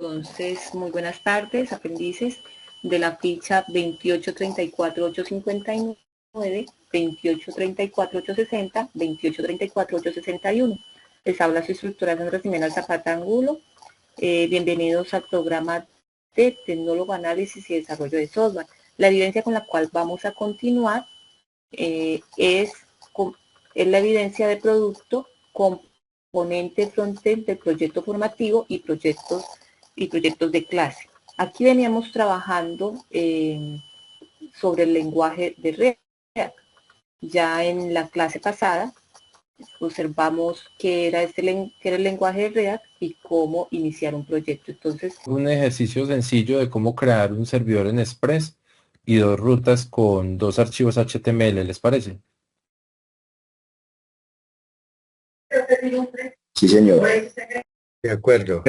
Entonces, muy buenas tardes, aprendices de la ficha 2834-859, 2834-860, 2834-861. Les habla su instructora Sandra Ximena Zapata Angulo. Bienvenidos al programa de Tecnólogo Análisis y Desarrollo de Software. La evidencia con la cual vamos a continuar es la evidencia de producto, componente frontend del proyecto formativo y proyectos de clase. Aquí veníamos trabajando sobre el lenguaje de React. Ya en la clase pasada observamos qué era el lenguaje de React y cómo iniciar un proyecto. Entonces, un ejercicio sencillo de cómo crear un servidor en Express y dos rutas con dos archivos HTML, ¿les parece? Sí, señor. De acuerdo.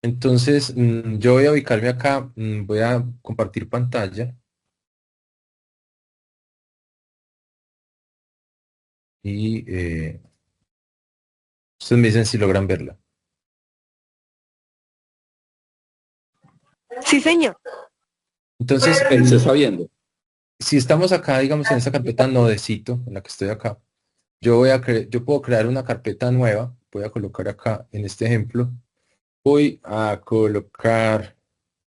Entonces, yo voy a ubicarme acá, voy a compartir pantalla y ustedes me dicen si logran verla. Sí, señor. Entonces, Se está viendo. si estamos acá, digamos, en esta carpeta nodecito, en la que estoy acá, yo puedo crear una carpeta nueva. Voy a colocar acá, en este ejemplo, voy a colocar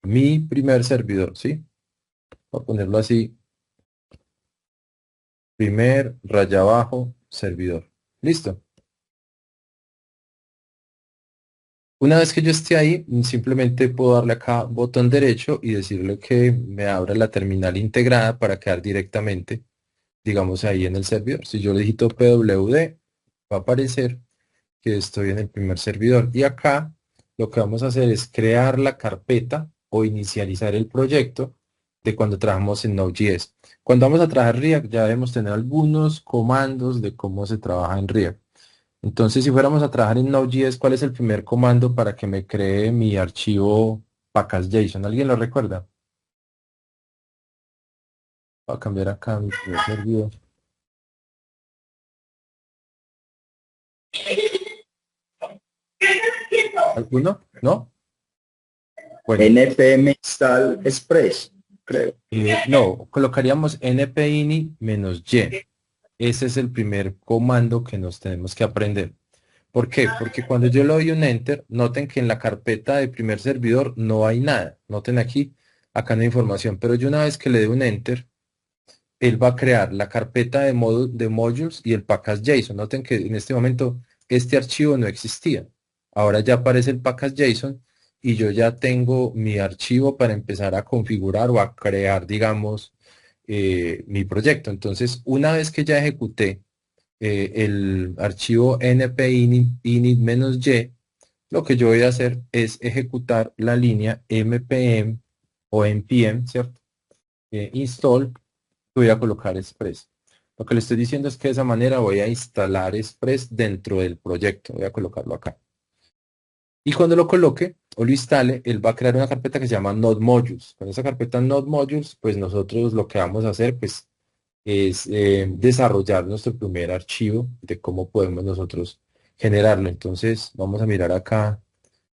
mi primer servidor, ¿sí? Voy a ponerlo así, primer raya abajo servidor. Listo. Una vez que yo esté ahí, simplemente puedo darle acá botón derecho y decirle que me abra la terminal integrada para quedar directamente, digamos, ahí en el servidor. Si yo le digito pwd, va a aparecer que estoy en el primer servidor. Y acá lo que vamos a hacer es crear la carpeta o inicializar el proyecto de cuando trabajamos en Node.js. Cuando vamos a trabajar React ya debemos tener algunos comandos de cómo se trabaja en React. Entonces, si fuéramos a trabajar en Node.js, ¿cuál es el primer comando para que me cree mi archivo package.json? ¿Alguien lo recuerda? Voy a cambiar acá mi primer servidor. ¿Alguno? ¿No? Bueno, npm install express, creo. no, colocaríamos npini-y. Ese es el primer comando que nos tenemos que aprender. ¿Por qué? Porque cuando yo le doy un enter, noten que en la carpeta de primer servidor no hay nada. Noten aquí, acá no hay información. Pero yo una vez que le dé un enter, él va a crear la carpeta de modules y el package.json. Noten que en este momento este archivo no existía. Ahora ya aparece el package.json y yo ya tengo mi archivo para empezar a configurar o a crear, digamos, mi proyecto. Entonces, una vez que ya ejecuté el archivo np-init-y, lo que yo voy a hacer es ejecutar la línea mpm o npm, ¿cierto? Install, voy a colocar Express. Lo que le estoy diciendo es que de esa manera voy a instalar Express dentro del proyecto. Voy a colocarlo acá. Y cuando lo coloque o lo instale, él va a crear una carpeta que se llama Node Modules. Con esa carpeta Node Modules, pues nosotros lo que vamos a hacer, pues, es desarrollar nuestro primer archivo de cómo podemos nosotros generarlo. Entonces, vamos a mirar acá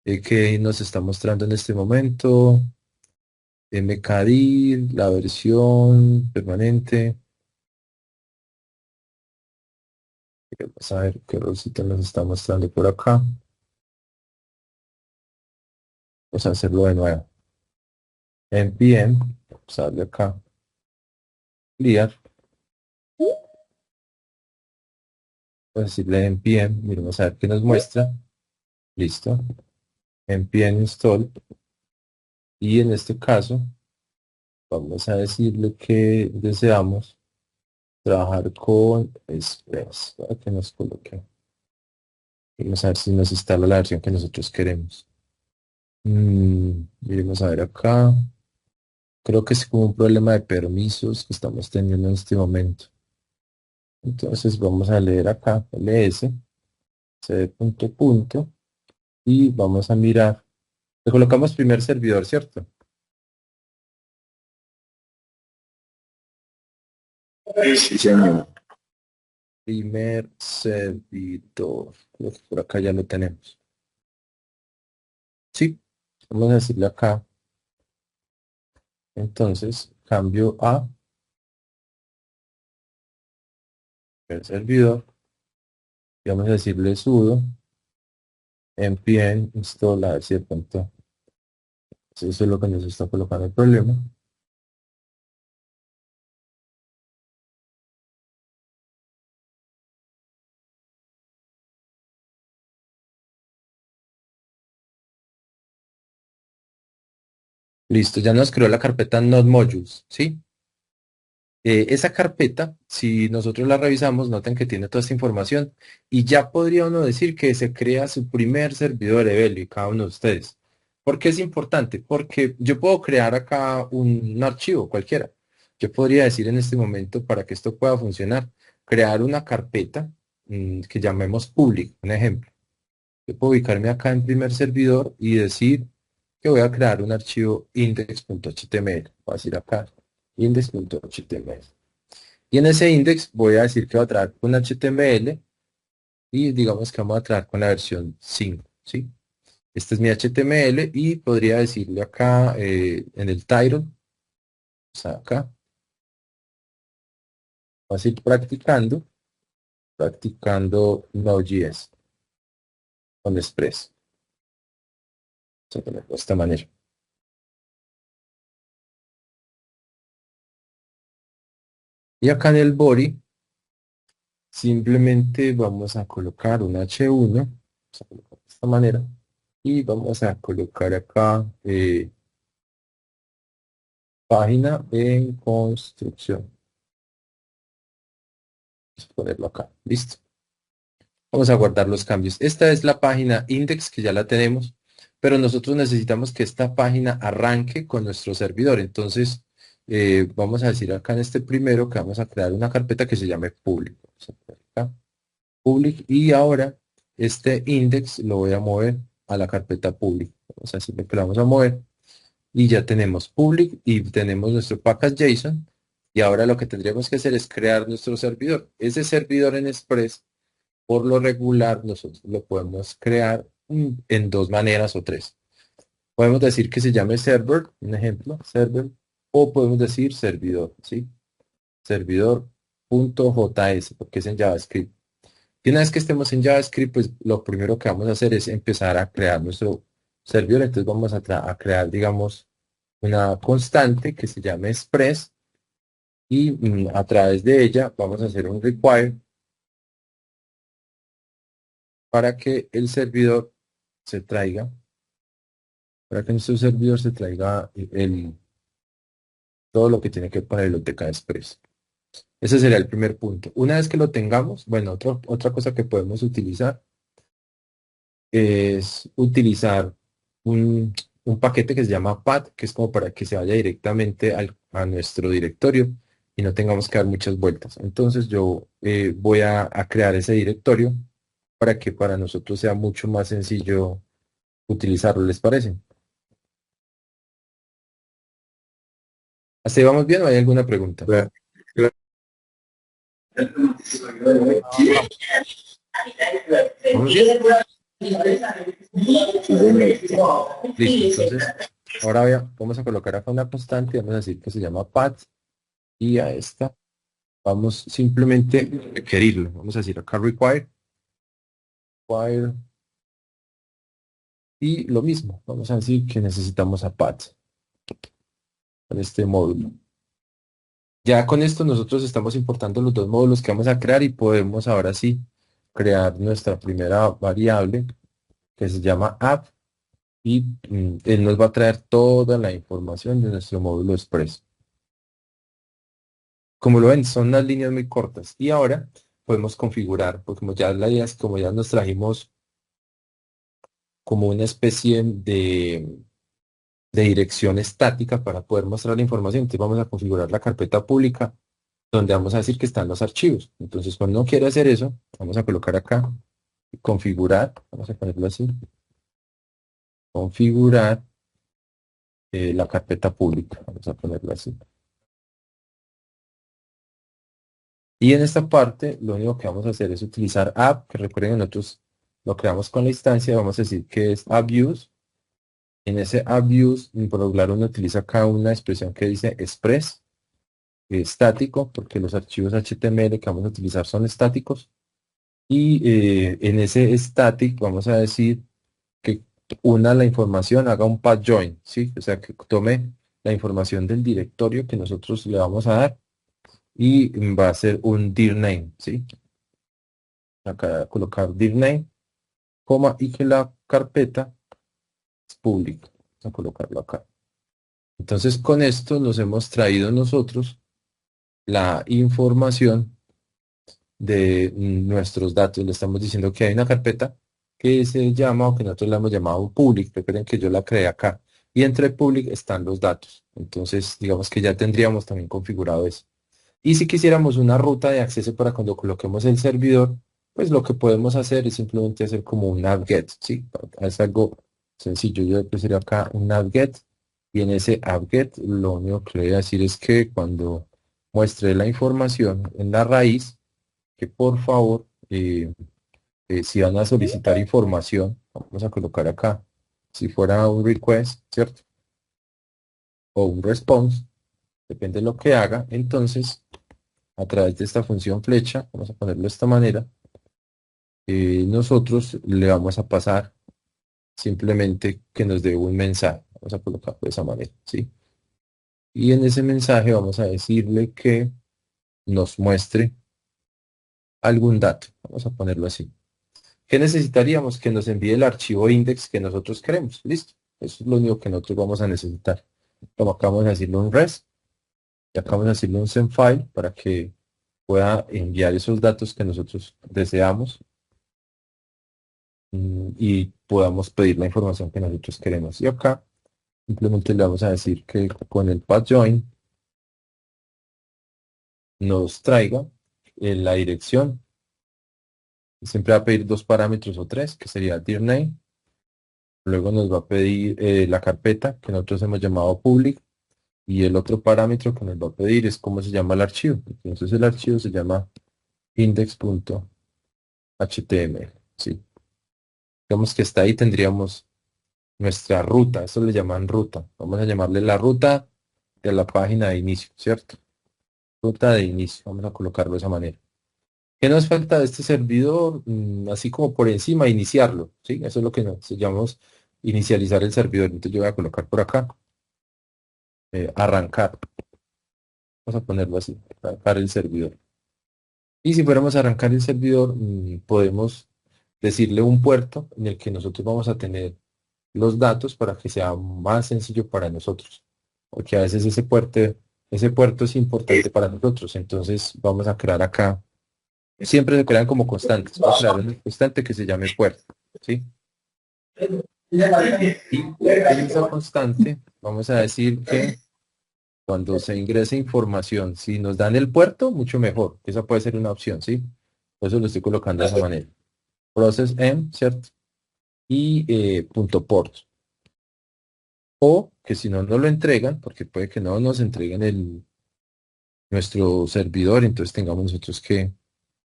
que nos está mostrando en este momento. mkdir, la versión permanente. Vamos a ver qué rosita nos está mostrando por acá. Vamos a hacerlo de nuevo. npm, vamos a darle acá, clear. Vamos a decirle npm, miremos a ver qué nos muestra. Listo. npm install. Y en este caso, vamos a decirle que deseamos trabajar con Express para que nos coloque. Vamos a ver si nos instala la versión que nosotros queremos. Miremos a ver acá. Creo que es como un problema de permisos que estamos teniendo en este momento. Entonces vamos a leer acá ls, cd. Y vamos a mirar. Le colocamos primer servidor, ¿cierto? Sí, señor. Primer servidor. Creo que por acá ya lo tenemos. Sí. Vamos a decirle acá. Entonces, cambio a el servidor. Y vamos a decirle sudo npm install, a ver si de pronto eso es lo que nos está colocando el problema. Listo, ya nos creó la carpeta Node Modules, ¿sí? Esa carpeta, si nosotros la revisamos, noten que tiene toda esta información y ya podría uno decir que se crea su primer servidor Evelio y cada uno de ustedes. ¿Por qué es importante? Porque yo puedo crear acá un archivo cualquiera. Yo podría decir en este momento, para que esto pueda funcionar, crear una carpeta que llamemos public, un ejemplo. Yo puedo ubicarme acá en primer servidor y decir que voy a crear un archivo index.html. Voy a decir acá index.html. Y en ese index voy a decir que va a traer un HTML y digamos que vamos a traer con la versión 5, ¿sí? Este es mi HTML y podría decirle acá en el title, o sea, acá, vamos a ir practicando Node.js con Express. Vamos a ponerlo de esta manera. Y acá en el body simplemente vamos a colocar un H1, vamos a colocar de esta manera, y vamos a colocar acá página en construcción. Vamos a ponerlo acá, listo. Vamos a guardar los cambios. Esta es la página index que ya la tenemos, pero nosotros necesitamos que esta página arranque con nuestro servidor. Entonces, vamos a decir acá en este primero que vamos a crear una carpeta que se llame public. Vamos a poner acá, public, y ahora este index lo voy a mover a la carpeta public. Vamos a decirle que lo vamos a mover y ya tenemos public y tenemos nuestro package.json y ahora lo que tendríamos que hacer es crear nuestro servidor. Ese servidor en Express, por lo regular, nosotros lo podemos crear en dos maneras o tres. Podemos decir que se llame server, un ejemplo, server, o podemos decir servidor, ¿sí? Servidor.js, porque es en JavaScript. Y una vez que estemos en JavaScript, pues lo primero que vamos a hacer es empezar a crear nuestro servidor. Entonces vamos a crear, digamos, una constante que se llame express y a través de ella vamos a hacer un require para que el servidor se traiga, para que nuestro servidor se traiga todo lo que tiene que ver con la biblioteca de express. Ese sería el primer punto. Una vez que lo tengamos, bueno, otra cosa que podemos utilizar es utilizar un paquete que se llama path, que es como para que se vaya directamente a nuestro directorio y no tengamos que dar muchas vueltas. Entonces yo voy a crear ese directorio para que para nosotros sea mucho más sencillo utilizarlo, ¿les parece? ¿Hasta ahí vamos bien o hay alguna pregunta? Claro. ¿Vamos bien? Sí, señor. Listo, entonces ahora vamos a colocar acá una constante, vamos a decir que se llama path y a esta vamos simplemente a requerirlo. Vamos a decir acá require y lo mismo, vamos a decir que necesitamos a path con este módulo. Ya con esto nosotros estamos importando los dos módulos que vamos a crear y podemos ahora sí crear nuestra primera variable que se llama app y él nos va a traer toda la información de nuestro módulo express. Como lo ven, son unas líneas muy cortas y ahora podemos configurar, porque como ya la idea es como ya nos trajimos como una especie de dirección estática para poder mostrar la información. Entonces vamos a configurar la carpeta pública donde vamos a decir que están los archivos. Entonces cuando uno quiere hacer eso, vamos a colocar acá, configurar, vamos a ponerlo así, configurar la carpeta pública, vamos a ponerlo así. Y en esta parte lo único que vamos a hacer es utilizar app, que recuerden nosotros lo creamos con la instancia, vamos a decir que es app use En ese abuse, por regular uno utiliza acá una expresión que dice express, estático, porque los archivos HTML que vamos a utilizar son estáticos. Y en ese static vamos a decir que una la información, haga un path join, ¿sí? O sea, que tome la información del directorio que nosotros le vamos a dar y va a ser un dir name, ¿sí? Acá colocar dir name, coma, y que la carpeta es pública. Vamos a colocarlo acá. Entonces, con esto nos hemos traído nosotros la información de nuestros datos. Le estamos diciendo que hay una carpeta que se llama, o que nosotros la hemos llamado public. Recuerden que yo la creé acá. Y entre public están los datos. Entonces, digamos que ya tendríamos también configurado eso. Y si quisiéramos una ruta de acceso para cuando coloquemos el servidor, pues lo que podemos hacer es simplemente hacer como un apt-get, ¿sí? Es algo sencillo. Yo pondría acá un apt-get y en ese apt-get lo único que le voy a decir es que cuando muestre la información en la raíz, que por favor, si van a solicitar información, vamos a colocar acá, si fuera un request, ¿cierto? O un response, depende de lo que haga, entonces a través de esta función flecha, vamos a ponerlo de esta manera, nosotros le vamos a pasar simplemente que nos dé un mensaje, vamos a colocarlo de esa manera, ¿sí? Y en ese mensaje vamos a decirle que nos muestre algún dato, vamos a ponerlo así. ¿Qué necesitaríamos? Que nos envíe el archivo index que nosotros queremos. Listo. Eso es lo único que nosotros vamos a necesitar. Como acá vamos a decirle un res y acá vamos a decirle un send file para que pueda enviar esos datos que nosotros deseamos y podamos pedir la información que nosotros queremos. Y acá simplemente le vamos a decir que con el path join nos traiga la dirección. Siempre va a pedir dos parámetros o tres, que sería dir name. Luego nos va a pedir la carpeta que nosotros hemos llamado public y el otro parámetro que nos va a pedir es cómo se llama el archivo. Entonces el archivo se llama index.html. ¿Sí? Digamos que hasta ahí tendríamos nuestra ruta. Eso le llaman ruta. Vamos a llamarle la ruta de la página de inicio, ¿cierto? Ruta de inicio. Vamos a colocarlo de esa manera. ¿Qué nos falta de este servidor? Así como por encima, iniciarlo. ¿Sí? Eso es lo que nos llamamos inicializar el servidor. Entonces yo voy a colocar por acá. Arrancar. Vamos a ponerlo así, arrancar el servidor. Y si fuéramos a arrancar el servidor, podemos decirle un puerto en el que nosotros vamos a tener los datos para que sea más sencillo para nosotros. Porque a veces ese puerto es importante para nosotros. Entonces vamos a crear acá, siempre se crean como constantes. Vamos a crear una constante que se llame puerto. ¿Sí? Y en esa constante vamos a decir que cuando se ingrese información, si nos dan el puerto, mucho mejor. Esa puede ser una opción, ¿sí? Por eso lo estoy colocando de esa manera. Process M, ¿cierto? Y punto port. O que si no nos lo entregan, porque puede que no nos entreguen nuestro servidor, entonces tengamos nosotros que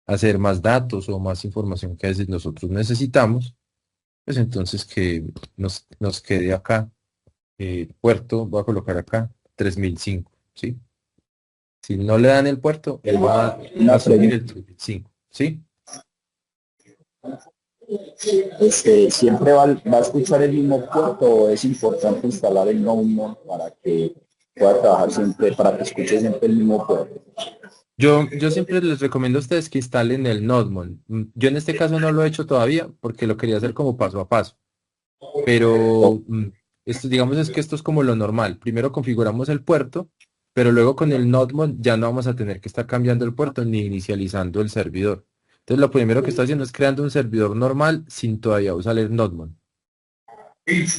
hacer más datos o más información que a veces nosotros necesitamos, pues entonces que nos quede acá, puerto, voy a colocar acá 3005, ¿sí? Si no le dan el puerto, él va a subir el 3005, ¿sí? ¿Siempre va a escuchar el mismo puerto o es importante instalar el Node para que pueda trabajar siempre, para que escuche siempre el mismo puerto? Yo siempre les recomiendo a ustedes que instalen el Nodemon. Yo en este caso no lo he hecho todavía porque lo quería hacer como paso a paso. Pero esto, digamos, es que esto es como lo normal. Primero configuramos el puerto, pero luego con el Nodemon ya no vamos a tener que estar cambiando el puerto ni inicializando el servidor. Entonces lo primero que estoy haciendo es creando un servidor normal sin todavía usar el Nodemon.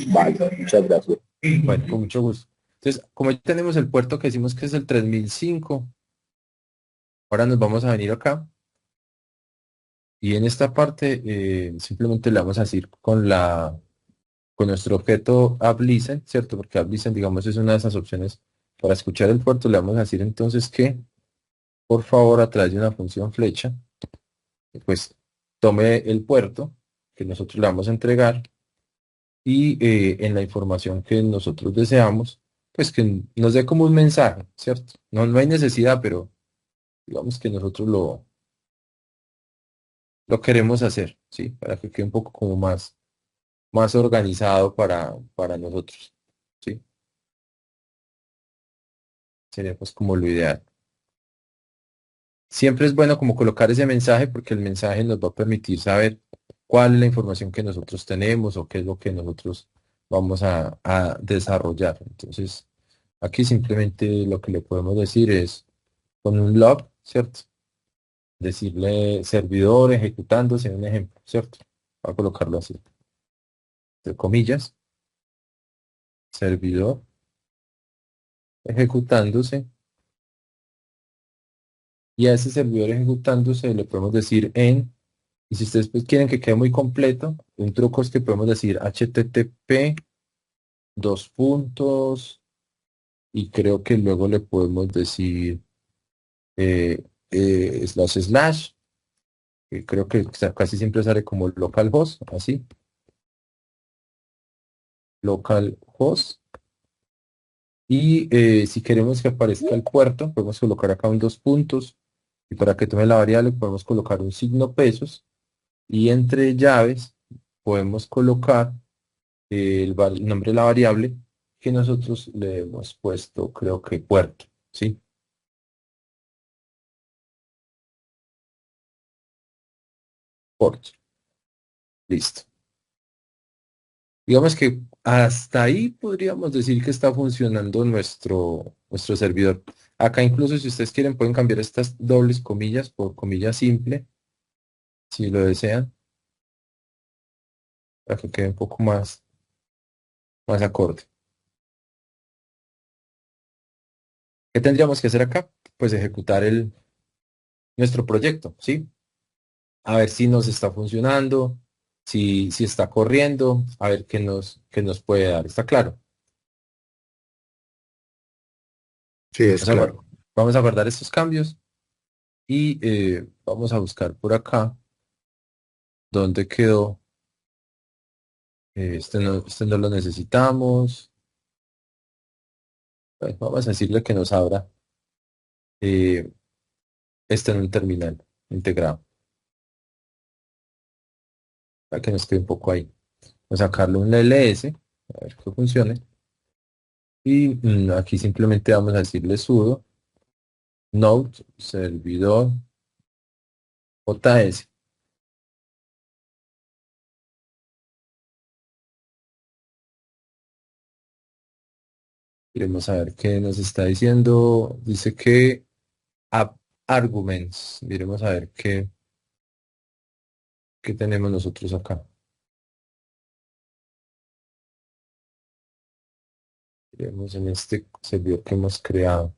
Vale, muchas gracias. Bueno, con mucho gusto. Entonces, como ya tenemos el puerto que decimos que es el 3005, ahora nos vamos a venir acá. Y en esta parte simplemente le vamos a decir con nuestro objeto AppListen, ¿cierto? Porque AppListen, digamos, es una de esas opciones para escuchar el puerto. Le vamos a decir entonces que, por favor, a través de una función flecha, pues tome el puerto que nosotros le vamos a entregar y en la información que nosotros deseamos, pues que nos dé como un mensaje, ¿cierto? No, no hay necesidad, pero digamos que nosotros lo queremos hacer, ¿sí? Para que quede un poco como más organizado para nosotros, ¿sí? Sería pues como lo ideal. Siempre es bueno como colocar ese mensaje porque el mensaje nos va a permitir saber cuál es la información que nosotros tenemos o qué es lo que nosotros vamos a desarrollar. Entonces, aquí simplemente lo que le podemos decir es con un log, ¿cierto? Decirle servidor ejecutándose, un ejemplo, ¿cierto? Voy a colocarlo así, entre comillas, servidor ejecutándose, y a ese servidor ejecutándose le podemos decir y si ustedes pues, quieren que quede muy completo, un truco es que podemos decir http dos puntos y creo que luego le podemos decir slash slash, que creo que casi siempre sale como localhost, así, localhost. Y si queremos que aparezca el puerto, podemos colocar acá un dos puntos. Y para que tome la variable, podemos colocar un signo pesos. Y entre llaves, podemos colocar el nombre de la variable que nosotros le hemos puesto, creo que puerto. ¿Sí? Port. Listo. Digamos que hasta ahí podríamos decir que está funcionando nuestro servidor. Acá incluso si ustedes quieren pueden cambiar estas dobles comillas por comilla simple, si lo desean, para que quede un poco más acorde. ¿Qué tendríamos que hacer acá? Pues ejecutar nuestro proyecto, ¿sí? A ver si nos está funcionando, si está corriendo, a ver qué nos puede dar. ¿Está claro? Sí, es Vamos a guardar, claro. vamos a guardar estos cambios y vamos a buscar por acá dónde quedó. Este no lo necesitamos. Bueno, vamos a decirle que nos abra eh, en un terminal integrado, para que nos quede un poco ahí. Vamos a sacarle un ls, a ver que funcione. Y aquí simplemente vamos a decirle sudo node servidor JS. Queremos saber qué nos está diciendo. Dice que app arguments. Miremos a ver qué tenemos nosotros acá. Miremos en este servidor que hemos creado.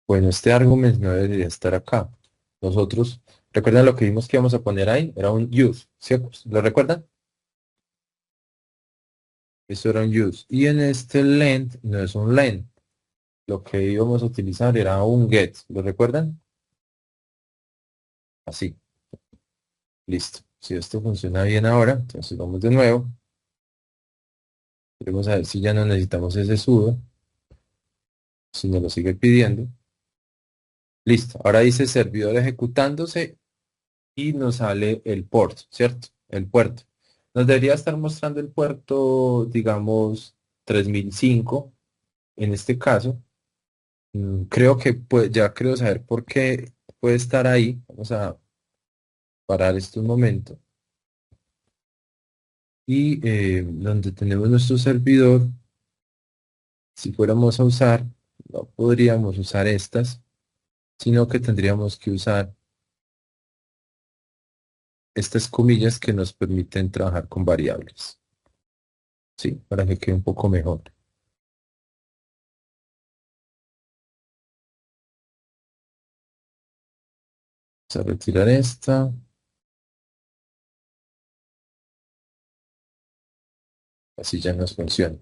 Bueno, este argument no debería estar acá. Nosotros, ¿recuerdan lo que vimos que íbamos a poner ahí? Era un use, ¿cierto? ¿Lo recuerdan? Eso era un use. Y en este length no es un length. Lo que íbamos a utilizar era un get. ¿Lo recuerdan? Así. Listo. Si esto funciona bien ahora, entonces vamos de nuevo. Vamos a ver si ya no necesitamos ese sudo. Si nos lo sigue pidiendo. Listo. Ahora dice servidor ejecutándose y nos sale el port, ¿cierto? El puerto. Nos debería estar mostrando el puerto, digamos, 3005 en este caso. Creo que ya creo saber por qué puede estar ahí. Vamos a parar esto un momento. Y donde tenemos nuestro servidor, si fuéramos a usar, no podríamos usar estas, sino que tendríamos que usar estas comillas que nos permiten trabajar con variables. Sí, para que quede un poco mejor. Vamos a retirar esta. Así ya nos funciona.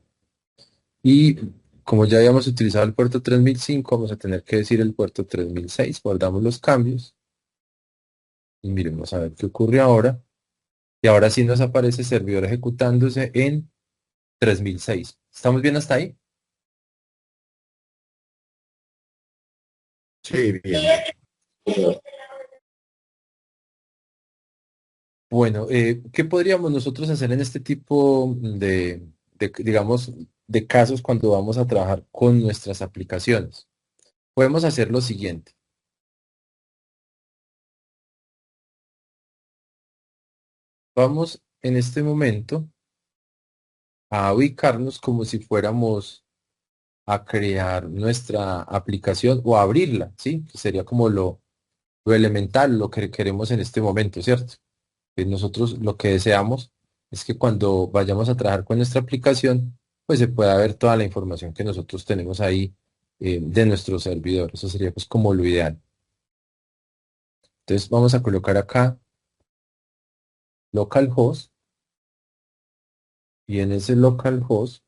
Y como ya habíamos utilizado el puerto 3005, vamos a tener que decir el puerto 3006. Guardamos los cambios. Y miremos a ver qué ocurre ahora. Y ahora sí nos aparece servidor ejecutándose en 3006. ¿Estamos bien hasta ahí? Sí, bien. Bueno, ¿qué podríamos nosotros hacer en este tipo digamos, de casos cuando vamos a trabajar con nuestras aplicaciones? Podemos hacer lo siguiente. Vamos en este momento a ubicarnos como si fuéramos a crear nuestra aplicación o a abrirla, ¿sí? Que sería como lo elemental, lo que queremos en este momento, ¿cierto? Nosotros lo que deseamos es que cuando vayamos a trabajar con nuestra aplicación, pues se pueda ver toda la información que nosotros tenemos ahí de nuestro servidor. Eso sería pues como lo ideal. Entonces vamos a colocar acá localhost y en ese localhost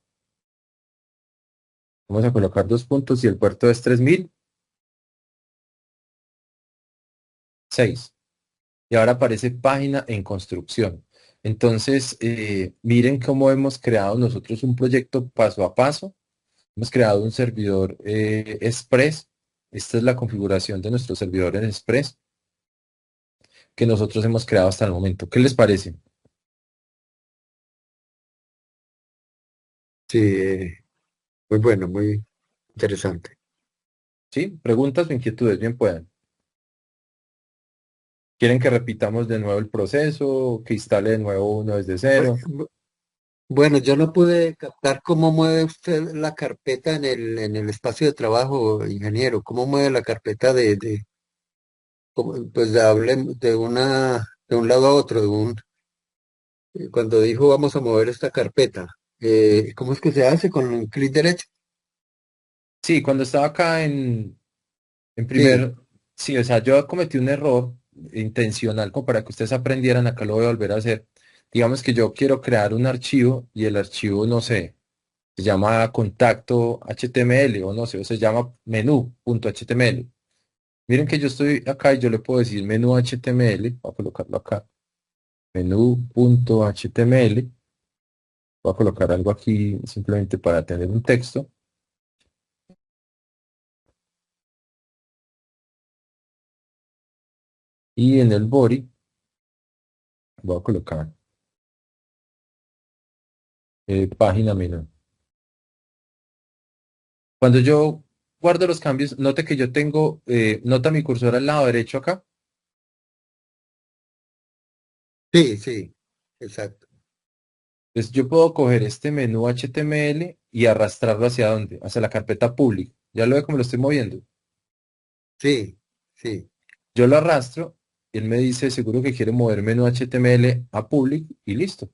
vamos a colocar 2 puntos y el puerto es 3006. Y ahora aparece página en construcción. Entonces, miren cómo hemos creado nosotros un proyecto paso a paso. Hemos creado un servidor Express. Esta es la configuración de nuestro servidor en Express que nosotros hemos creado hasta el momento. ¿Qué les parece? Sí, muy bueno, muy interesante. ¿Sí? ¿Preguntas o inquietudes? Bien puedan. ¿Quieren que repitamos de nuevo el proceso? ¿Que instale de nuevo uno desde cero? Bueno, yo no pude captar cómo mueve usted la carpeta en el espacio de trabajo, ingeniero. ¿Cómo mueve la carpeta pues de un lado a otro, cuando dijo vamos a mover esta carpeta? ¿Cómo es que se hace con un clic derecho? Sí, cuando estaba acá en Sí. primer, sí, o sea, yo cometí un error intencional como para que ustedes aprendieran, acá lo voy a volver a hacer. Digamos que yo quiero crear un archivo y el archivo, no sé, se llama contacto HTML o no sé, o se llama menú.html. Miren que yo estoy acá y yo le puedo decir menú HTML, voy a colocarlo acá, menú.html, voy a colocar algo aquí simplemente para tener un texto y en el body voy a colocar página menú. Cuando yo guardo los cambios, note que yo tengo, nota mi cursor al lado derecho acá. Sí, sí, exacto. Entonces yo puedo coger este menú HTML y arrastrarlo hacia dónde, hacia la carpeta pública. Ya lo ve como lo estoy moviendo. Sí, sí. Yo lo arrastro y él me dice, seguro que quiere mover menú HTML a public y listo.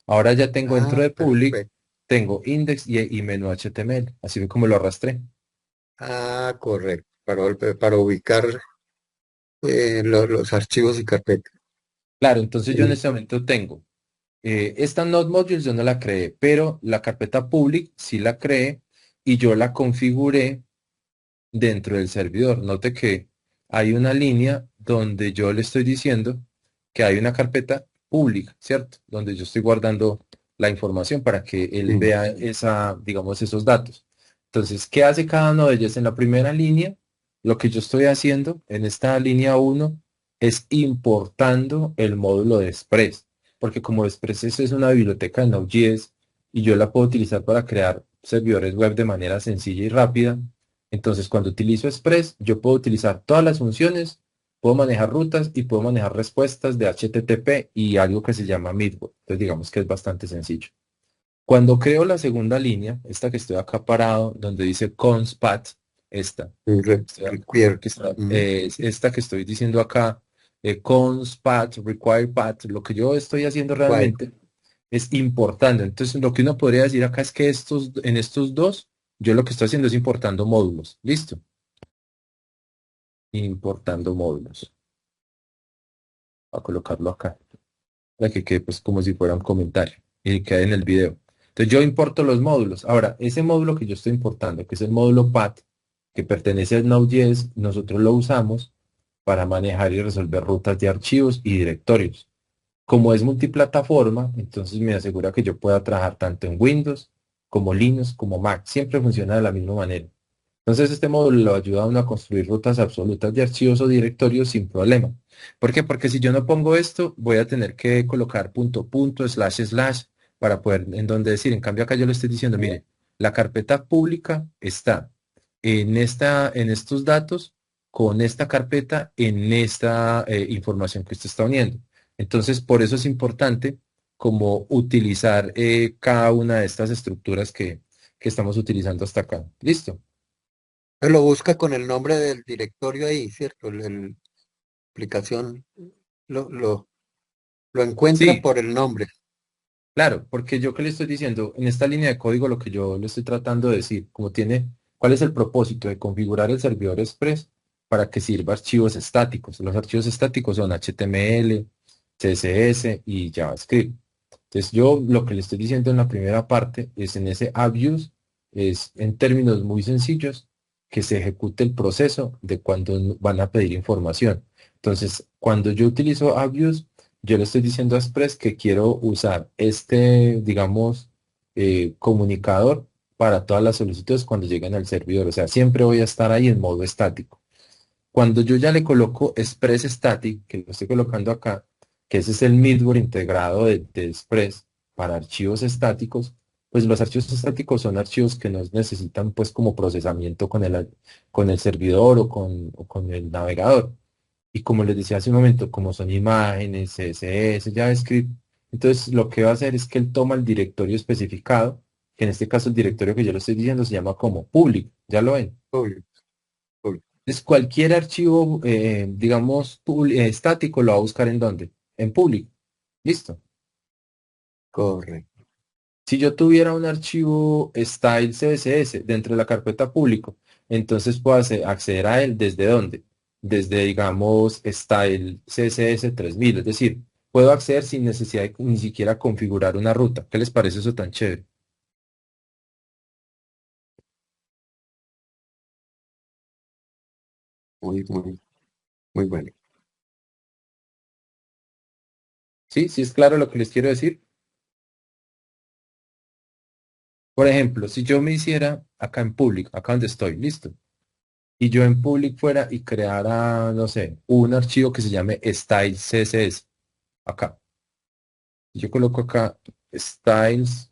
Ahora ya tengo dentro Ah, de public, perfecto. tengo index y menú HTML. Así fue como lo arrastré. Ah, correcto. Para ubicar los archivos y carpetas. Claro, entonces yo en Sí. este momento tengo esta Node Modules yo no la creé, pero la carpeta public sí la creé y yo la configuré dentro del servidor. Note que hay una línea donde yo le estoy diciendo que hay una carpeta pública, ¿cierto? Donde yo estoy guardando la información para que él Sí. vea digamos, esos datos. Entonces, ¿qué hace cada uno de ellos? En la primera línea, lo que yo estoy haciendo en esta línea uno es importando el módulo de Express, porque como Express es una biblioteca de Node.js y yo la puedo utilizar para crear servidores web de manera sencilla y rápida. Entonces, cuando utilizo Express, yo puedo utilizar todas las funciones, puedo manejar rutas y puedo manejar respuestas de HTTP y algo que se llama Midway. Entonces, digamos que es bastante sencillo. Cuando creo la segunda línea, esta que estoy acá parado, donde dice conspat, esta, Sí, requiere. Ujú. es esta que estoy diciendo acá, conspat, require path, lo que yo estoy haciendo Guay. realmente es importando. Entonces, lo que uno podría decir acá es que en estos dos, yo lo que estoy haciendo es importando módulos. ¿Listo? Importando módulos. Voy a colocarlo acá, para que quede pues como si fuera un comentario y quede en el video. Entonces yo importo los módulos. Ahora, ese módulo que yo estoy importando, que es el módulo path, que pertenece a Node.js, nosotros lo usamos para manejar y resolver rutas de archivos y directorios. Como es multiplataforma, entonces me asegura que yo pueda trabajar tanto en Windows como Linux, como Mac, siempre funciona de la misma manera. Entonces este módulo lo ayuda a uno a construir rutas absolutas de archivos o directorios sin problema. ¿Por qué? Porque si yo no pongo esto, voy a tener que colocar punto, punto, slash, slash, para poder, en donde decir, en cambio acá yo le estoy diciendo, mire, la carpeta pública está en estos datos, con esta carpeta, en esta información que usted está uniendo. Entonces, por eso es importante como utilizar cada una de estas estructuras que estamos utilizando hasta acá. ¿Listo? Lo busca con el nombre del directorio ahí, ¿cierto? Aplicación lo, lo, lo encuentra Sí, por el nombre. claro, porque yo que le estoy diciendo, en esta línea de código lo que yo le estoy tratando de decir, como tiene, ¿cuál es el propósito de configurar el servidor Express para que sirva archivos estáticos? Los archivos estáticos son HTML, CSS y JavaScript. Entonces yo lo que le estoy diciendo en la primera parte es en ese abuse, es en términos muy sencillos, que se ejecute el proceso de cuando van a pedir información. Entonces, cuando yo utilizo abuse, yo le estoy diciendo a Express que quiero usar este, digamos, comunicador para todas las solicitudes cuando lleguen al servidor. O sea, siempre voy a estar ahí en modo estático. Cuando yo ya le coloco Express Static, que lo estoy colocando acá, que ese es el middleware integrado de Express para archivos estáticos, pues los archivos estáticos son archivos que no necesitan pues como procesamiento con el servidor o con el navegador. Y como les decía hace un momento, como son imágenes, CSS, JavaScript, entonces lo que va a hacer es que él toma el directorio especificado, que en este caso el directorio que yo le estoy diciendo se llama como public, ya lo ven. Obvio, obvio. Entonces cualquier archivo, digamos, estático lo va a buscar ¿en dónde? En public. Listo. Correcto. Si yo tuviera un archivo style CSS dentro de la carpeta público, entonces puedo acceder a él desde dónde? Desde, digamos, style CSS 3000. Es decir, puedo acceder sin necesidad de ni siquiera configurar una ruta. ¿Qué les parece eso tan chévere? Muy, muy, muy bueno. ¿Sí? ¿Sí es claro lo que les quiero decir? Por ejemplo, si yo me hiciera acá en public, acá donde estoy, listo. Y yo en public fuera y creara, no sé, un archivo que se llame style CSS. Acá. Yo coloco acá styles.css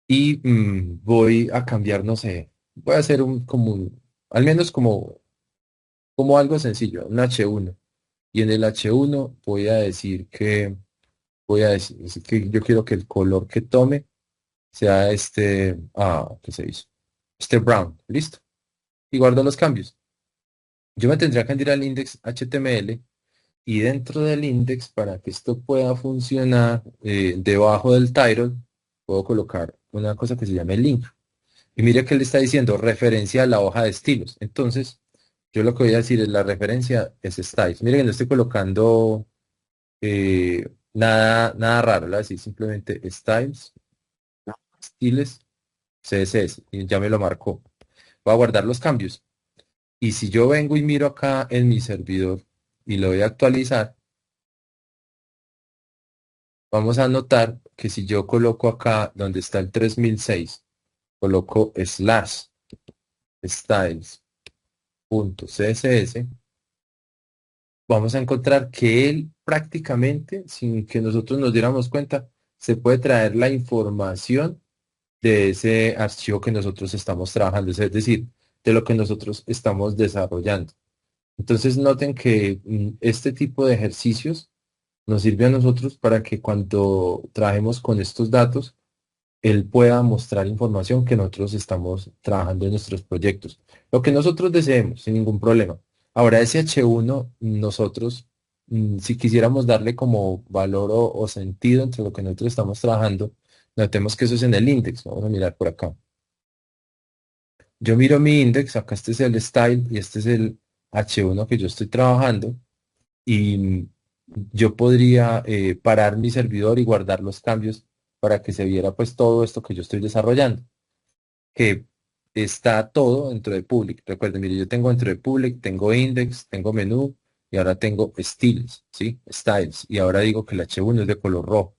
y voy a cambiar, no sé, voy a hacer al menos como algo sencillo, un H1. Y en el H1 voy a decir que yo quiero que el color que tome sea ¿qué se hizo? Este brown, listo. Y guardo los cambios. Yo me tendría que ir al index HTML y dentro del index, para que esto pueda funcionar, debajo del title, puedo colocar una cosa que se llame link. Y mire que él está diciendo referencia a la hoja de estilos. Entonces, yo lo que voy a decir es la referencia es styles. Mire que no estoy colocando nada raro, le voy a decir simplemente styles, estiles, CSS, y ya me lo marcó. Voy a guardar los cambios. Y si yo vengo y miro acá en mi servidor y lo voy a actualizar, vamos a notar que si yo coloco acá donde está el 3006, coloco slash styles.css, vamos a encontrar que él prácticamente, sin que nosotros nos diéramos cuenta, se puede traer la información de ese archivo que nosotros estamos trabajando, es decir, de lo que nosotros estamos desarrollando. Entonces noten que este tipo de ejercicios nos sirve a nosotros para que cuando trabajemos con estos datos, él pueda mostrar información que nosotros estamos trabajando en nuestros proyectos. Lo que nosotros deseemos, sin ningún problema. Ahora, ese H1, nosotros, si quisiéramos darle como valor o sentido entre lo que nosotros estamos trabajando, notemos que eso es en el index. Vamos a mirar por acá. Yo miro mi index, acá este es el style y este es el H1 que yo estoy trabajando. Y yo podría parar mi servidor y guardar los cambios para que se viera pues todo esto que yo estoy desarrollando, que está todo dentro de public. Recuerden, mire, yo tengo dentro de public, tengo index, tengo menú y ahora tengo styles, ¿sí? Styles, y ahora digo que el H1 es de color rojo.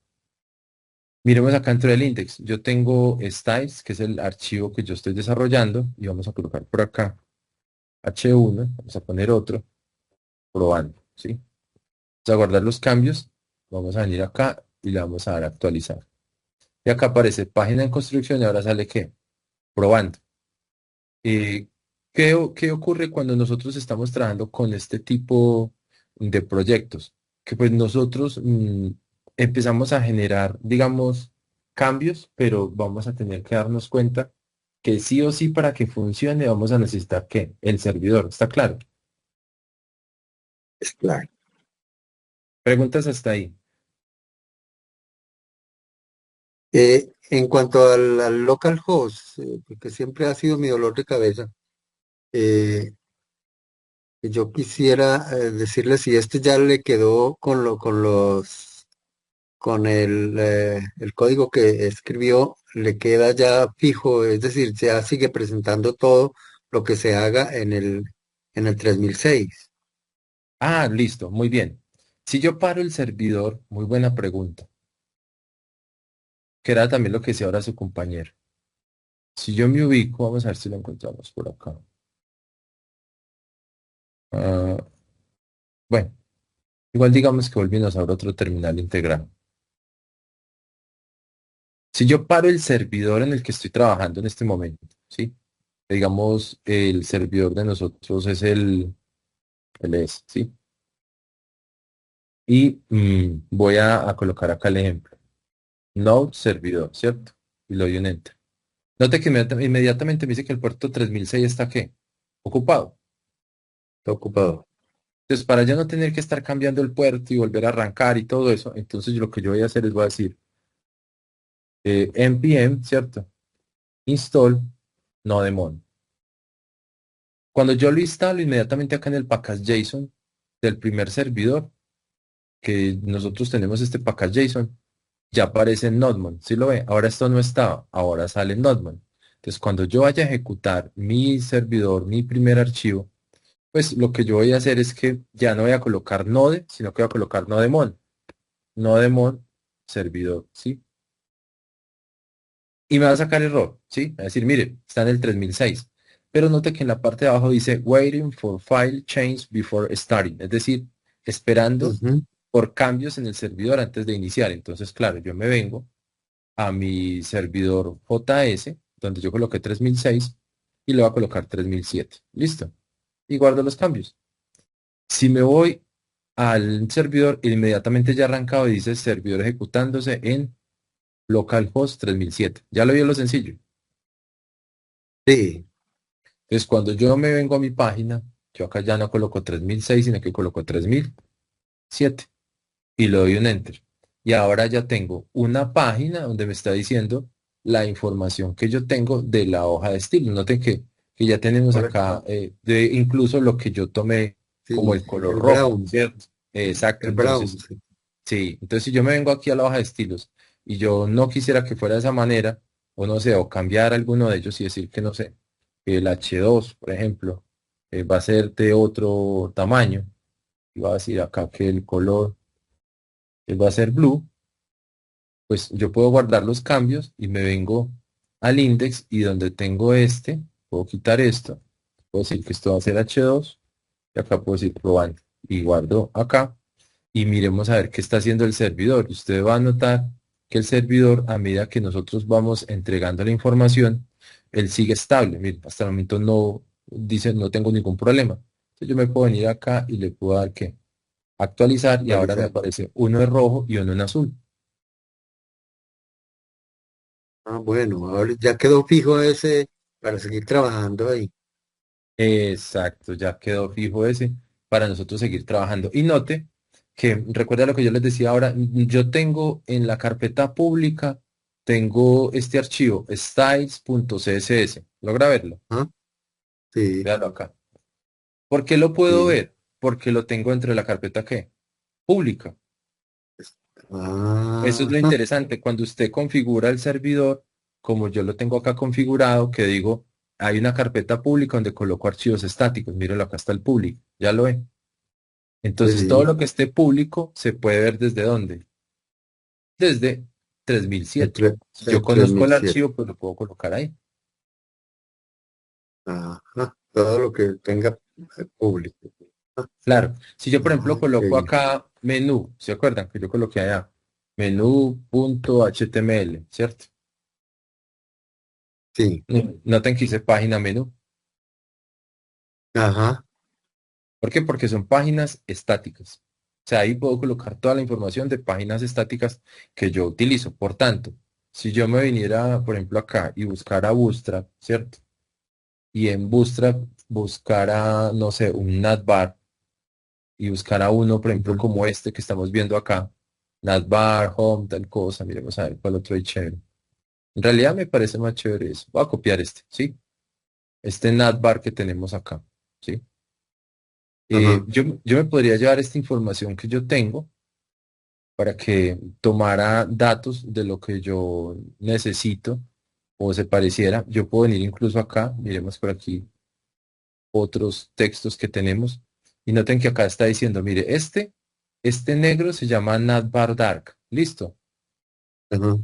Miremos acá dentro del index. Yo tengo styles, que es el archivo que yo estoy desarrollando, y vamos a colocar por acá H1, vamos a poner otro, probando, ¿sí? Vamos a guardar los cambios, vamos a venir acá y le vamos a dar a actualizar. Y acá aparece página en construcción y ahora sale ¿qué? Probando. Eh, ¿qué ocurre cuando nosotros estamos trabajando con este tipo de proyectos? Que pues nosotros empezamos a generar, digamos, cambios, pero vamos a tener que darnos cuenta que sí o sí para que funcione vamos a necesitar ¿qué? El servidor, ¿está claro? Es claro. Preguntas hasta ahí. En cuanto al localhost, porque siempre ha sido mi dolor de cabeza, eh, yo quisiera decirle si este ya le quedó con el código que escribió, le queda ya fijo, es decir, ya sigue presentando todo lo que se haga en el 3006. Ah, listo, muy bien. Si yo paro el servidor, muy buena pregunta, que era también lo que decía ahora su compañero. Si yo me ubico, vamos a ver si lo encontramos por acá. Ah, bueno, igual digamos que volvimos a abrir otro terminal integrado. Si yo paro el servidor en el que estoy trabajando en este momento, ¿sí? Digamos, el servidor de nosotros es el S, ¿sí? Y voy a colocar acá el ejemplo. Node servidor, ¿cierto? Y le doy un enter. Note que inmediatamente me dice que el puerto 3006 está ¿qué? Ocupado. Está ocupado. Entonces, para ya no tener que estar cambiando el puerto y volver a arrancar y todo eso, entonces lo que yo voy a hacer es voy a decir npm, ¿cierto? Install nodemon. Cuando yo lo instalo, inmediatamente acá en el package JSON del primer servidor, que nosotros tenemos este package JSON, ya aparece en Nodemon. ¿Sí lo ve? Ahora esto no estaba, ahora sale en Nodemon. Entonces, cuando yo vaya a ejecutar mi servidor, mi primer archivo, pues lo que yo voy a hacer es que ya no voy a colocar node, sino que voy a colocar nodemon. Nodemon servidor, ¿sí? Y me va a sacar error, ¿sí? Va a decir, mire, está en el 3006. Pero note que en la parte de abajo dice waiting for file change before starting. Es decir, esperando Ujú. por cambios en el servidor antes de iniciar. Entonces, claro, yo me vengo a mi servidor JS, donde yo coloqué 3006 y le voy a colocar 3007. Listo. Y guardo los cambios. Si me voy al servidor, inmediatamente ya arrancado y dice servidor ejecutándose en localhost 3007. Ya lo vio lo sencillo. Sí, Entonces, cuando yo me vengo a mi página, yo acá ya no coloco 3006, sino que coloco 3007 y le doy un enter. Y ahora ya tengo una página donde me está diciendo la información que yo tengo de la hoja de estilo. Noten que ya tenemos acá correcto. incluso lo que yo tomé como Sí, el color el rojo, brown, ¿cierto? Exacto. el brown, Entonces, sí. sí. Entonces, si yo me vengo aquí a la hoja de estilos y yo no quisiera que fuera de esa manera, o no sé, o cambiar alguno de ellos y decir que no sé, que el H2, por ejemplo, va a ser de otro tamaño, y va a decir acá que el color va a ser blue, pues yo puedo guardar los cambios y me vengo al index y donde tengo este, puedo quitar esto, puedo decir que esto va a ser H2 y acá puedo decir probando y guardo acá y miremos a ver qué está haciendo el servidor. Usted va a notar que el servidor, a medida que nosotros vamos entregando la información, él sigue estable. Mire, hasta el momento no dice no tengo ningún problema. Entonces yo me puedo venir acá y le puedo dar que actualizar y ahora me Actualizar. aparece uno en rojo y uno en azul. Ah, bueno, ahora ya quedó fijo ese para seguir trabajando ahí. Exacto, ya quedó fijo ese para nosotros seguir trabajando. Y note que, recuerda lo que yo les decía ahora, yo tengo en la carpeta pública, tengo este archivo, styles.css. ¿Logra verlo? ¿Ah? Sí, Véalo acá. ¿Por qué lo puedo sí. ver? Porque lo tengo dentro de la carpeta ¿qué? Pública. Eso es lo Ah, interesante. Cuando usted configura el servidor, como yo lo tengo acá configurado, que digo, hay una carpeta pública donde coloco archivos estáticos. Míralo, acá está el público. ¿Ya lo ven? Entonces, todo Sí, lo que esté público se puede ver desde dónde. Desde 3007. entre, Si yo tres conozco mil el siete. archivo, pues lo puedo colocar ahí. Ajá, todo lo que tenga público. Ah, Claro. Si yo, por ejemplo, ok. coloco acá menú, ¿se acuerdan que yo coloqué allá? Menú.html, ¿cierto? Sí, Noten que hice página menú. ajá, ¿Por qué? Porque son páginas estáticas. O sea, ahí puedo colocar toda la información de páginas estáticas que yo utilizo. Por tanto, si yo me viniera, por ejemplo, acá y buscara Bootstrap, ¿cierto? Y en Bootstrap buscara, no sé, un navbar y buscara uno, por ejemplo, ujú, como este que estamos viendo acá, navbar, home, tal cosa, miremos a ver cuál otro hay chévere. En realidad me parece más chévere eso. Voy a copiar este, ¿sí? Este navbar que tenemos acá, ¿sí? ajá, Yo me podría llevar esta información que yo tengo para que tomara datos de lo que yo necesito o se pareciera. Yo puedo venir incluso acá, miremos por aquí otros textos que tenemos y noten que acá está diciendo, mire, este negro se llama Navbar Dark, listo. ajá,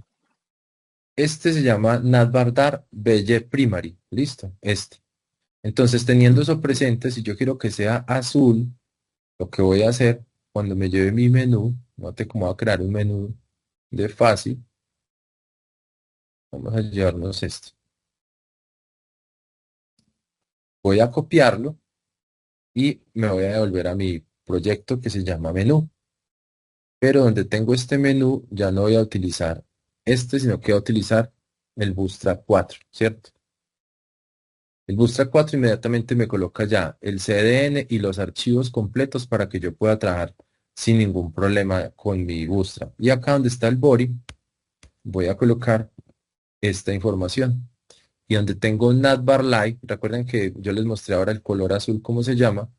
Este se llama Navbar Dark Beige Primary, listo, este. Entonces, teniendo eso presente, si yo quiero que sea azul, lo que voy a hacer cuando me lleve mi menú, note cómo voy a crear un menú de fácil. Vamos a llevarnos esto. Voy a copiarlo y me voy a devolver a mi proyecto que se llama menú. Pero donde tengo este menú ya no voy a utilizar este, sino que voy a utilizar el Bootstrap 4, ¿cierto? El Bootstrap 4 inmediatamente me coloca ya el CDN y los archivos completos para que yo pueda trabajar sin ningún problema con mi Bootstrap. Y acá donde está el body, voy a colocar esta información. Y donde tengo Navbar Light, recuerden que yo les mostré ahora el color azul, ¿cómo se llama?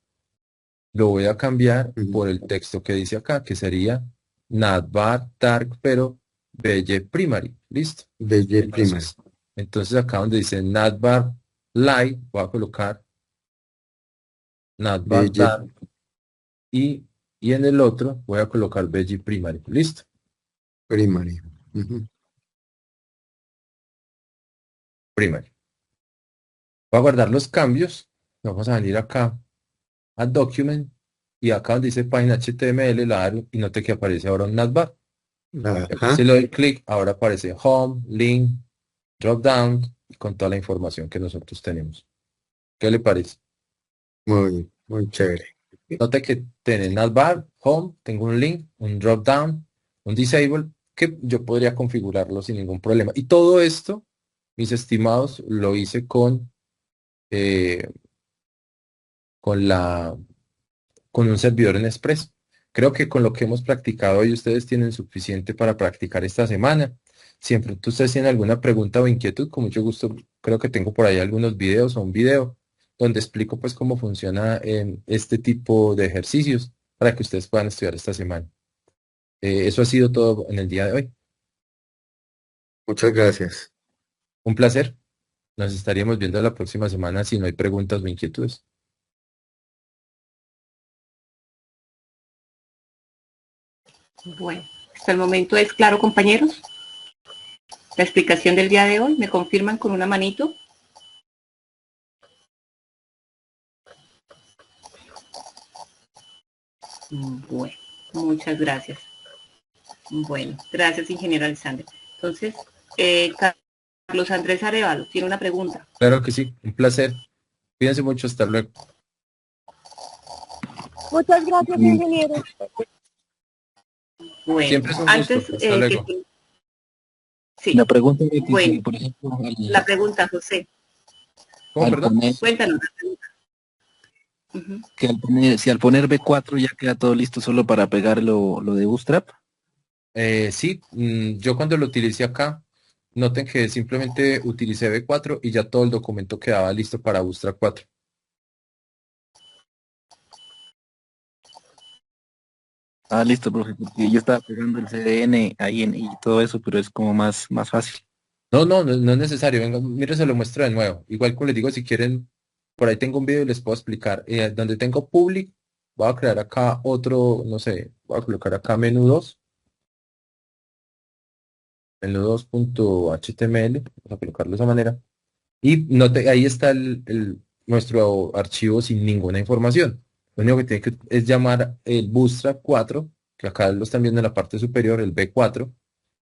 Lo voy a cambiar ujú. por el texto que dice acá, que sería Navbar Dark, pero Belle Primary. ¿Listo? Belle Primary, Entonces, entonces acá donde dice Navbar Light, voy a colocar Navbar Belle Dark y en el otro voy a colocar Belle Primary. ¿Listo? Primary. Ujú. Primary. Voy a guardar los cambios. Vamos a venir acá a Document y acá donde dice página HTML, la abro y note que aparece ahora un navbar. Si Ajá, le doy clic, ahora aparece Home, Link, Drop Down con toda la información que nosotros tenemos. ¿Qué le parece? muy chévere. Note que tiene Navbar, Home, tengo un link, un Drop Down, un Disable, que yo podría configurarlo sin ningún problema. Y todo esto, mis estimados, lo hice eh, con con un servidor en Express. Creo que con lo que hemos practicado hoy ustedes tienen suficiente para practicar esta semana. Siempre ustedes tienen alguna pregunta o inquietud, con mucho gusto, creo que tengo por ahí algunos videos o un video donde explico pues cómo funciona este tipo de ejercicios para que ustedes puedan estudiar esta semana. Eso ha sido todo en el día de hoy. Muchas gracias. Un placer. Nos estaríamos viendo la próxima semana si no hay preguntas o inquietudes. Bueno, hasta el momento es claro, compañeros. La explicación del día de hoy, ¿me confirman con una manito? Bueno, muchas gracias. Bueno, gracias, ingeniero Alexander. Entonces, Carlos Andrés Arevalo tiene una pregunta. Claro que sí, un placer. Cuídense mucho, hasta luego. Muchas gracias, Y ingeniero. Bueno, Siempre es un gusto. antes Hasta luego. La sí, pregunta es que bueno, si, por ejemplo, la pregunta, José, ¿Cómo, al perdón? poner, cuéntanos la pregunta. Ujú. que al poner, si al poner B4 ya queda todo listo solo para pegar lo de Bootstrap. Sí, yo cuando lo utilicé acá, noten que simplemente utilicé B4 y ya todo el documento quedaba listo para Bootstrap 4. Ah, listo, profe, porque yo estaba pegando el CDN ahí y todo eso, pero es como más fácil. No es necesario. Venga, mire, se lo muestro de nuevo. Igual como les digo, si quieren, por ahí tengo un video y les puedo explicar. Donde tengo public, Voy a crear acá otro, no sé, voy a colocar acá menú 2, menú 2.html, vamos a colocarlo de esa manera. Y note, ahí está nuestro archivo sin ninguna información. Lo único que tiene que es llamar el Bootstrap 4, que acá lo están viendo en la parte superior, el B4.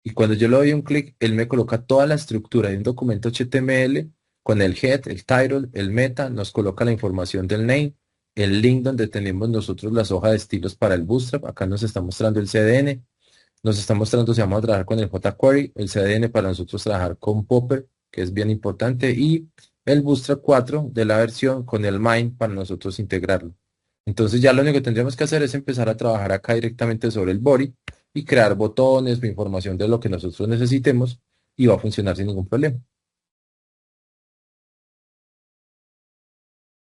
Y cuando yo le doy un clic, él me coloca toda la estructura de un documento HTML con el head, el title, el meta, nos coloca la información del name, el link donde tenemos nosotros las hojas de estilos para el Bootstrap. Acá nos está mostrando el CDN, nos está mostrando si vamos a trabajar con el jQuery, el CDN para nosotros trabajar con Popper, que es bien importante, y el Bootstrap 4 de la versión con el main para nosotros integrarlo. Entonces ya lo único que tendríamos que hacer es empezar a trabajar acá directamente sobre el body y crear botones, información de lo que nosotros necesitemos y va a funcionar sin ningún problema.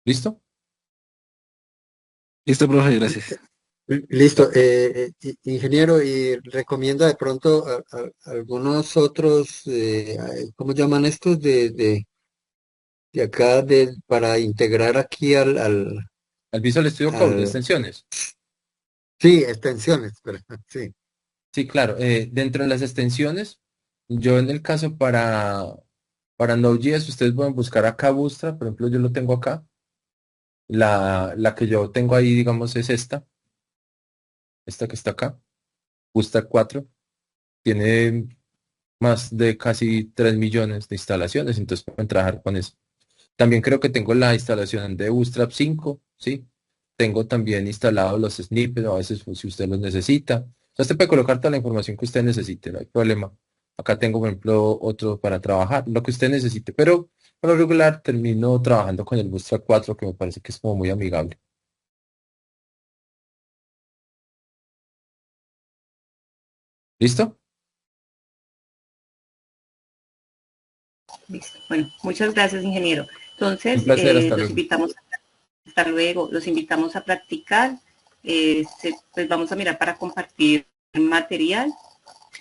¿Listo? Listo, profe, gracias. Listo, ingeniero, y recomienda de pronto algunos otros, ¿cómo llaman estos? De acá, para integrar aquí Al Visual Studio Code, al, extensiones. sí, extensiones, pero, sí. Sí, claro. Dentro de las extensiones, yo en el caso para Node.js, ustedes pueden buscar acá Bootstrap, por ejemplo, yo lo tengo acá. La que yo tengo ahí, digamos, es esta que está acá, Bootstrap 4. Tiene más de casi 3 millones de instalaciones, entonces pueden trabajar con eso. También creo que tengo la instalación de Bootstrap 5, ¿sí? Tengo también instalados los snippets, a veces pues, si usted los necesita. O sea, usted puede colocar toda la información que usted necesite, no hay problema. Acá tengo, por ejemplo, otro para trabajar, lo que usted necesite, pero por lo regular termino trabajando con el Bootstrap 4, que me parece que es como muy amigable. ¿Listo? Listo. Bueno, muchas gracias, ingeniero. Un Entonces, placer, hasta los luego. invitamos, hasta luego, los invitamos a practicar. Pues vamos a mirar para compartir material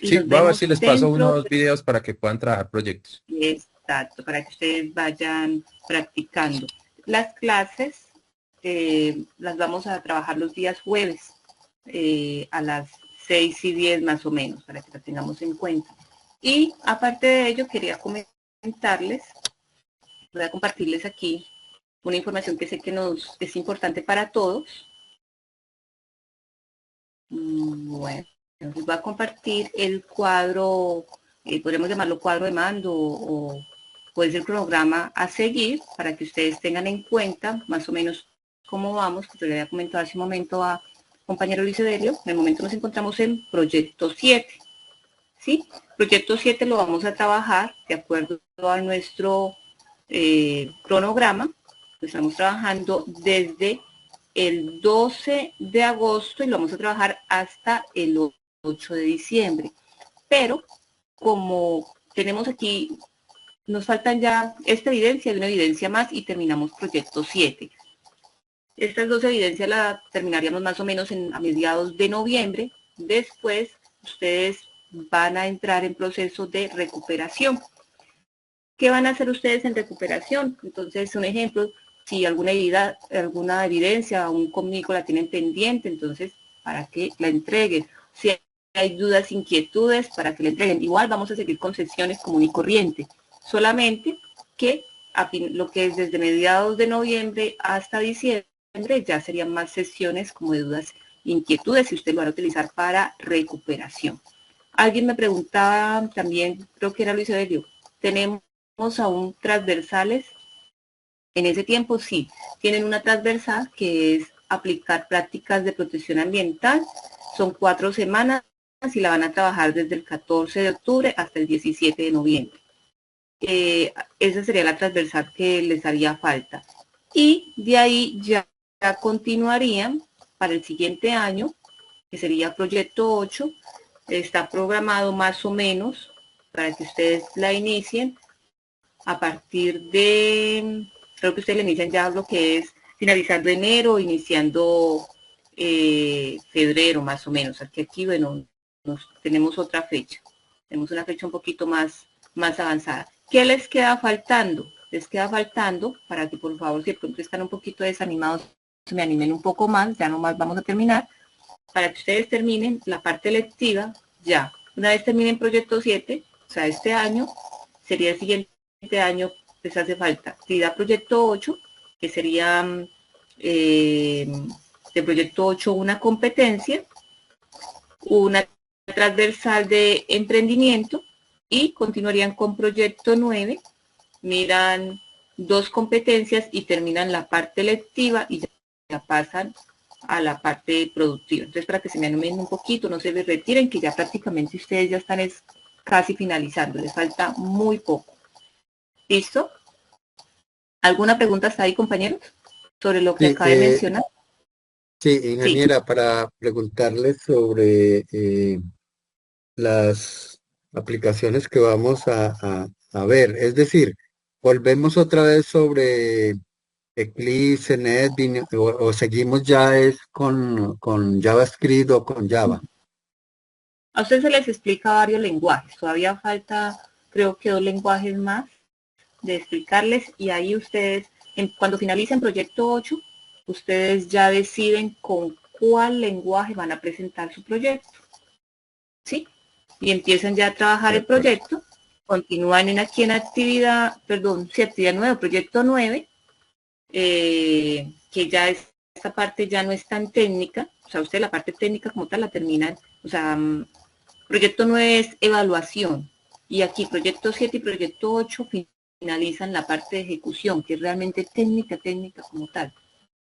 y Sí, nos voy a ver si vemos les paso dentro unos videos para que puedan trabajar proyectos. exacto, para que ustedes vayan practicando. Las clases las vamos a trabajar los días jueves a las 6:10 más o menos, para que las tengamos en cuenta. Y aparte de ello, quería comentarles, voy a compartirles aquí una información que sé que nos es importante para todos. Bueno, les voy a compartir el cuadro, podríamos llamarlo cuadro de mando o puede ser cronograma a seguir para que ustedes tengan en cuenta más o menos cómo vamos, que yo le había comentado hace un momento a compañero Luis Edelio. En el momento nos encontramos en proyecto 7, ¿sí? Proyecto 7 lo vamos a trabajar de acuerdo a nuestro cronograma. Estamos trabajando desde el 12 de agosto y lo vamos a trabajar hasta el 8 de diciembre. Pero como tenemos aquí, nos faltan ya esta evidencia y una evidencia más y terminamos proyecto 7. Estas dos evidencias las terminaríamos más o menos a mediados de noviembre. Después ustedes van a entrar en proceso de recuperación. ¿Qué van a hacer ustedes en recuperación? Entonces, un ejemplo, si alguna evidencia, un conmigo la tienen pendiente, entonces, para que la entreguen. Si hay dudas, inquietudes, para que la entreguen. Igual vamos a seguir con sesiones común y corriente. Solamente que lo que es desde mediados de noviembre hasta diciembre, ya serían más sesiones como de dudas, inquietudes, si usted lo va a utilizar para recuperación. Alguien me preguntaba también, creo que era Luis Evelio, ¿tenemos aún transversales? En ese tiempo sí, tienen una transversal que es aplicar prácticas de protección ambiental. Son 4 semanas y la van a trabajar desde el 14 de octubre hasta el 17 de noviembre. Esa sería la transversal que les haría falta. Y de ahí ya continuarían para el siguiente año, que sería proyecto 8, está programado más o menos para que ustedes la inicien a partir de, creo que ustedes le inician ya lo que es finalizando enero, iniciando febrero más o menos. Aquí bueno, tenemos otra fecha. Tenemos una fecha un poquito más avanzada. ¿Qué les queda faltando? Les queda faltando, para que por favor, si de pronto están un poquito desanimados me animen un poco más, ya nomás vamos a terminar, para que ustedes terminen la parte lectiva ya. Una vez terminen proyecto 7, o sea, este año, sería el siguiente año, les hace falta actividad proyecto 8, que sería de proyecto 8 una competencia, una transversal de emprendimiento, y continuarían con proyecto 9, miran 2 competencias y terminan la parte lectiva y ya pasan a la parte productiva. Entonces, para que se me animen un poquito, no se les retiren, que ya prácticamente ustedes ya están casi finalizando, les falta muy poco. ¿Listo? ¿Alguna pregunta hasta ahí, compañeros? Sobre lo que Sí, acabé de mencionar. sí, ingeniera, para preguntarle sobre las aplicaciones que vamos a ver. Es decir, volvemos otra vez sobre Eclipse, NetBeans, o seguimos ya es con JavaScript o con Java. A ustedes se les explica varios lenguajes. Todavía falta, creo que 2 lenguajes más de explicarles, y ahí ustedes, cuando finalicen proyecto 8, ustedes ya deciden con cuál lenguaje van a presentar su proyecto. ¿Sí? Y empiezan ya a trabajar De el acuerdo. proyecto, continúan aquí en actividad 9, proyecto 9, que ya esta parte ya no es tan técnica, o sea, ustedes la parte técnica como tal la terminan, o sea, proyecto 9 es evaluación, y aquí proyecto 7 y proyecto 8 finalizan la parte de ejecución, que es realmente técnica como tal,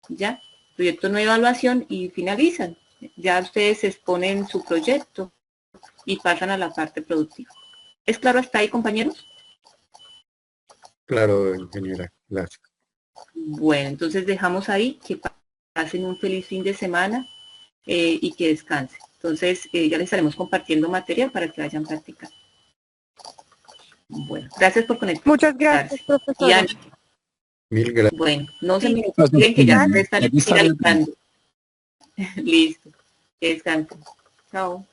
¿ya? Proyecto 9 evaluación y finalizan, ya ustedes exponen su proyecto y pasan a la parte productiva. ¿Es claro hasta ahí, compañeros? Claro, ingeniera, gracias. Bueno, entonces dejamos ahí, que pasen un feliz fin de semana y que descansen. Entonces ya les estaremos compartiendo material para que vayan practicando. Bueno, gracias por conectarse. Muchas gracias, Y profesora. Mil gracias. bueno, no se Sí. me olviden que ya se están Aquí está. finalizando. Listo, que descansen. Chao.